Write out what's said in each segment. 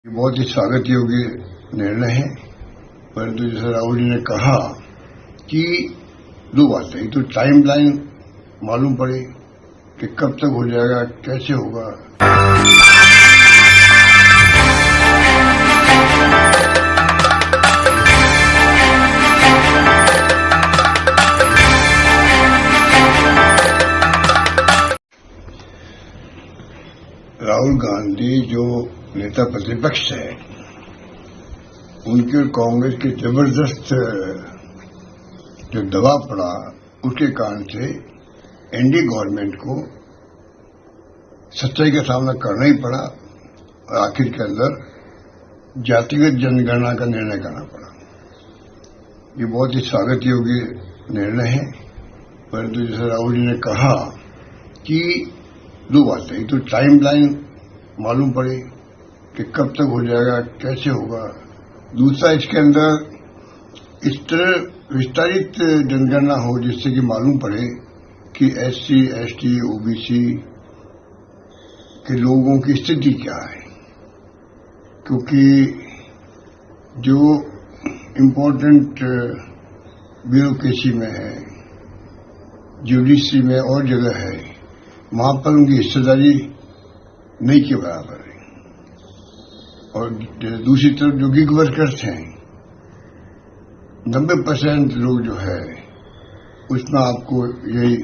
ये बहुत ही स्वागत योग्य निर्णय है। परंतु जैसे राहुल जी ने कहा कि दो बातें, एक तो टाइम लाइन मालूम पड़े कि कब तक हो जाएगा, कैसे होगा। राहुल गांधी जो नेता प्रतिपक्ष है, उनके और कांग्रेस के जबरदस्त जो दबाव पड़ा, उसके कारण से एनडीए गवर्नमेंट को सच्चाई का सामना करना ही पड़ा और आखिर के अंदर जातिगत जनगणना का निर्णय करना पड़ा। ये बहुत ही स्वागत योग्य निर्णय है। परंतु जैसे राहुल जी ने कहा कि दो बातें, एक तो टाइम लाइन मालूम पड़े कि कब तक हो जाएगा, कैसे होगा। दूसरा, इसके अंदर इस तरह विस्तारित जनगणना हो जिससे कि मालूम पड़े कि एससी, एसटी, ओबीसी के लोगों की स्थिति क्या है। क्योंकि जो इम्पोर्टेंट ब्यूरोक्रेसी में है, जुडिशरी में और जगह है, वहां पर उनकी हिस्सेदारी नहीं के बराबर है। और दूसरी तरफ जो गिग वर्कर्स हैं, 90% लोग जो है उसमें आपको यही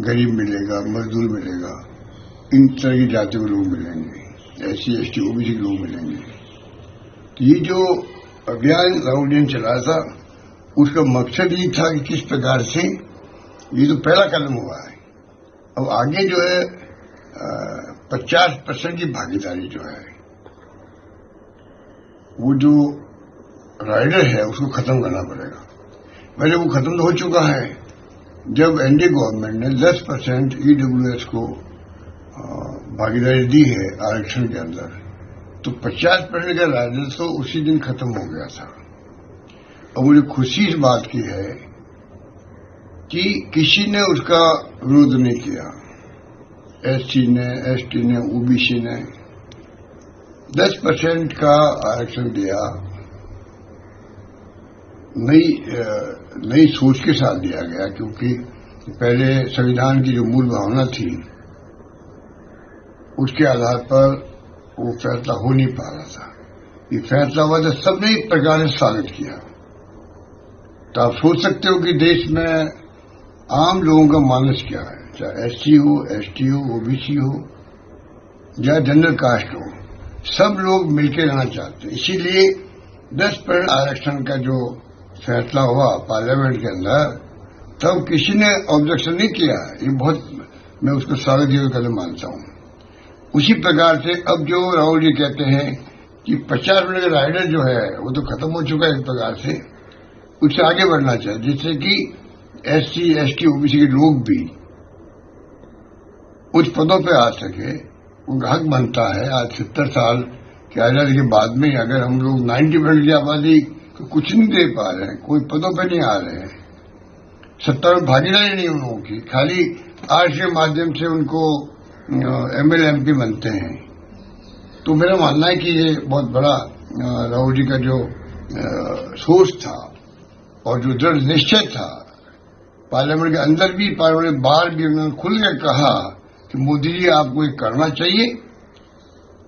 गरीब मिलेगा, मजदूर मिलेगा, इन तरह की जाति के लोग मिलेंगे, एससी, एसटी, ओबीसी के लोग मिलेंगे। तो ये जो अभियान राहुल जी ने चलाया था, उसका मकसद ये था कि किस प्रकार से, ये तो पहला कदम हुआ है, अब आगे जो है 50% की भागीदारी जो है, वो जो राइडर है उसको खत्म करना पड़ेगा। पहले वो खत्म तो हो चुका है जब एनडीए गवर्नमेंट ने 10% ईडब्ल्यूएस को भागीदारी दी है आरक्षण के अंदर, तो 50% का राइडर तो उसी दिन खत्म हो गया था। और मुझे खुशी इस बात की है कि किसी ने उसका विरोध नहीं किया। एससी ने, एसटी ने, ओबीसी ने 10% का आरक्षण दिया, नई सोच के साथ दिया गया। क्योंकि पहले संविधान की जो मूल भावना थी, उसके आधार पर वो फैसला हो नहीं पा रहा था। ये फैसला हुआ तो सबने एक प्रकार से स्वागत किया। तो आप सोच सकते हो कि देश में आम लोगों का मानस क्या है, चाहे एससी हो, एसटी हो, ओबीसी हो या जनरल कास्ट हो, सब लोग मिलकर रहना चाहते हैं। इसीलिए 10% आरक्षण का जो फैसला हुआ पार्लियामेंट के अंदर, तब किसी ने ऑब्जेक्शन नहीं किया। ये बहुत, मैं उसको स्वागत योग्य कदम मानता हूं। उसी प्रकार से अब जो राहुल जी कहते हैं कि 50% का राइडर जो है वो तो खत्म हो चुका है, एक प्रकार से उससे आगे बढ़ना चाहिए, जिससे कि एससी, एसटी, ओबीसी के लोग भी उच्च पदों पे आ सके। उनका हक बनता है। आज 70 साल की आजादी के बाद में अगर हम लोग 90% की आबादी को कुछ नहीं दे पा रहे हैं, कोई पदों पे नहीं आ रहे हैं, सत्ता में भागीदारी नहीं उन लोगों की, खाली आर्ट्स के माध्यम से उनको एमएलए एमपी बनते हैं, तो मेरा मानना है कि ये बहुत बड़ा राहुल जी का जो सोच था और जो दृढ़ निश्चय था, पार्लियामेंट के अंदर भी, पार्लियामेंट बाहर भी उन्होंने खुलकर कहा कि मोदी जी आपको ये करना चाहिए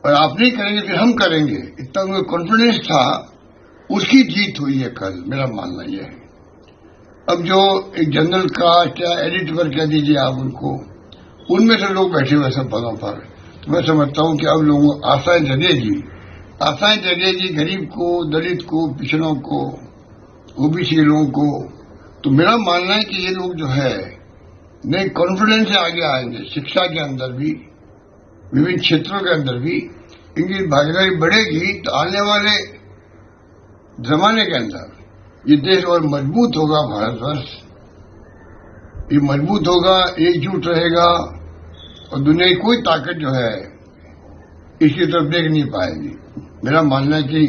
और आप नहीं करेंगे फिर हम करेंगे, इतना उनका कॉन्फिडेंस था। उसकी जीत हुई है कल, मेरा मानना यह है। अब जो एक जनरल कास्ट या एडिट पर कह दीजिए आप उनको, उनमें से लोग बैठे हुए सब पदों पर, तो मैं समझता हूं कि अब लोगों को आशाएं जगेगी गरीब को, दलित को, पिछड़ों को, ओबीसी लोगों को। तो मेरा मानना है कि ये लोग जो है नए कॉन्फिडेंस से आगे आएंगे। शिक्षा के अंदर भी, विभिन्न क्षेत्रों के अंदर भी इनकी भागीदारी बढ़ेगी, तो आने वाले जमाने के अंदर ये देश और मजबूत होगा। भारतवर्ष ये मजबूत होगा, एकजुट रहेगा और दुनिया की कोई ताकत जो है इसकी तरफ देख नहीं पाएगी। मेरा मानना है कि